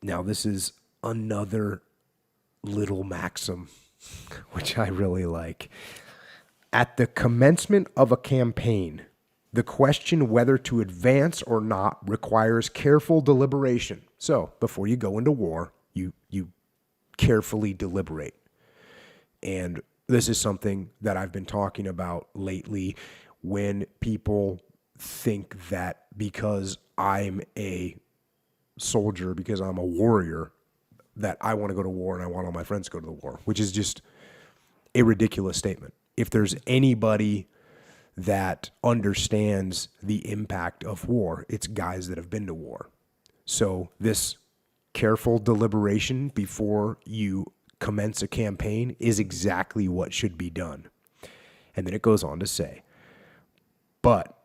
Now, this is another little maxim, which I really like. At the commencement of a campaign, the question whether to advance or not requires careful deliberation. So, before you go into war, you carefully deliberate. And this is something that I've been talking about lately when people think that because I'm a soldier, because I'm a warrior, that I want to go to war and I want all my friends to go to the war, which is just a ridiculous statement. If there's anybody that understands the impact of war, it's guys that have been to war. So this careful deliberation before you commence a campaign is exactly what should be done. And then it goes on to say, but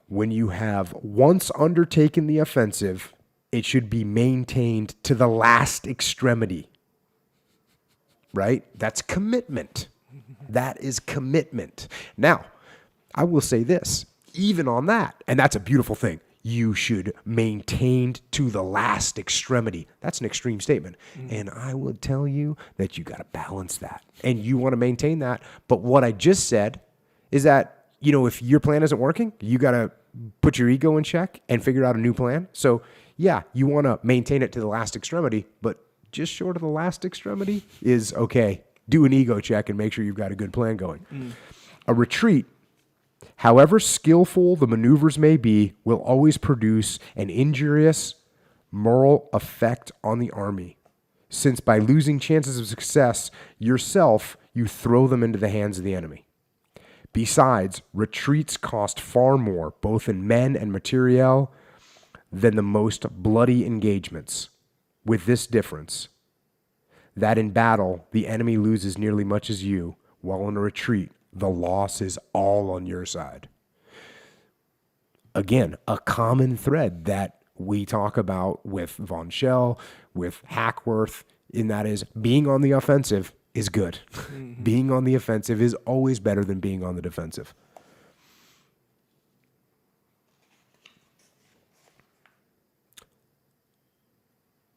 when you have once undertaken the offensive, it should be maintained to the last extremity. Right? That's commitment. That is commitment. Now, I will say this, even on that, and that's a beautiful thing, you should maintain to the last extremity. That's an extreme statement. And I would tell you that you got to balance that. And you want to maintain that. But what I just said is that, if your plan isn't working, you got to put your ego in check and figure out a new plan. So, yeah, you want to maintain it to the last extremity, but just short of the last extremity is okay. Do an ego check and make sure you've got a good plan going. A retreat, however skillful the maneuvers may be, will always produce an injurious moral effect on the army, since by losing chances of success yourself, you throw them into the hands of the enemy. Besides, retreats cost far more, both in men and materiel, than the most bloody engagements, with this difference, that in battle, the enemy loses nearly much as you, while in a retreat, the loss is all on your side. Again, a common thread that we talk about with Von Schell, with Hackworth, and that is being on the offensive is good. Being on the offensive is always better than being on the defensive.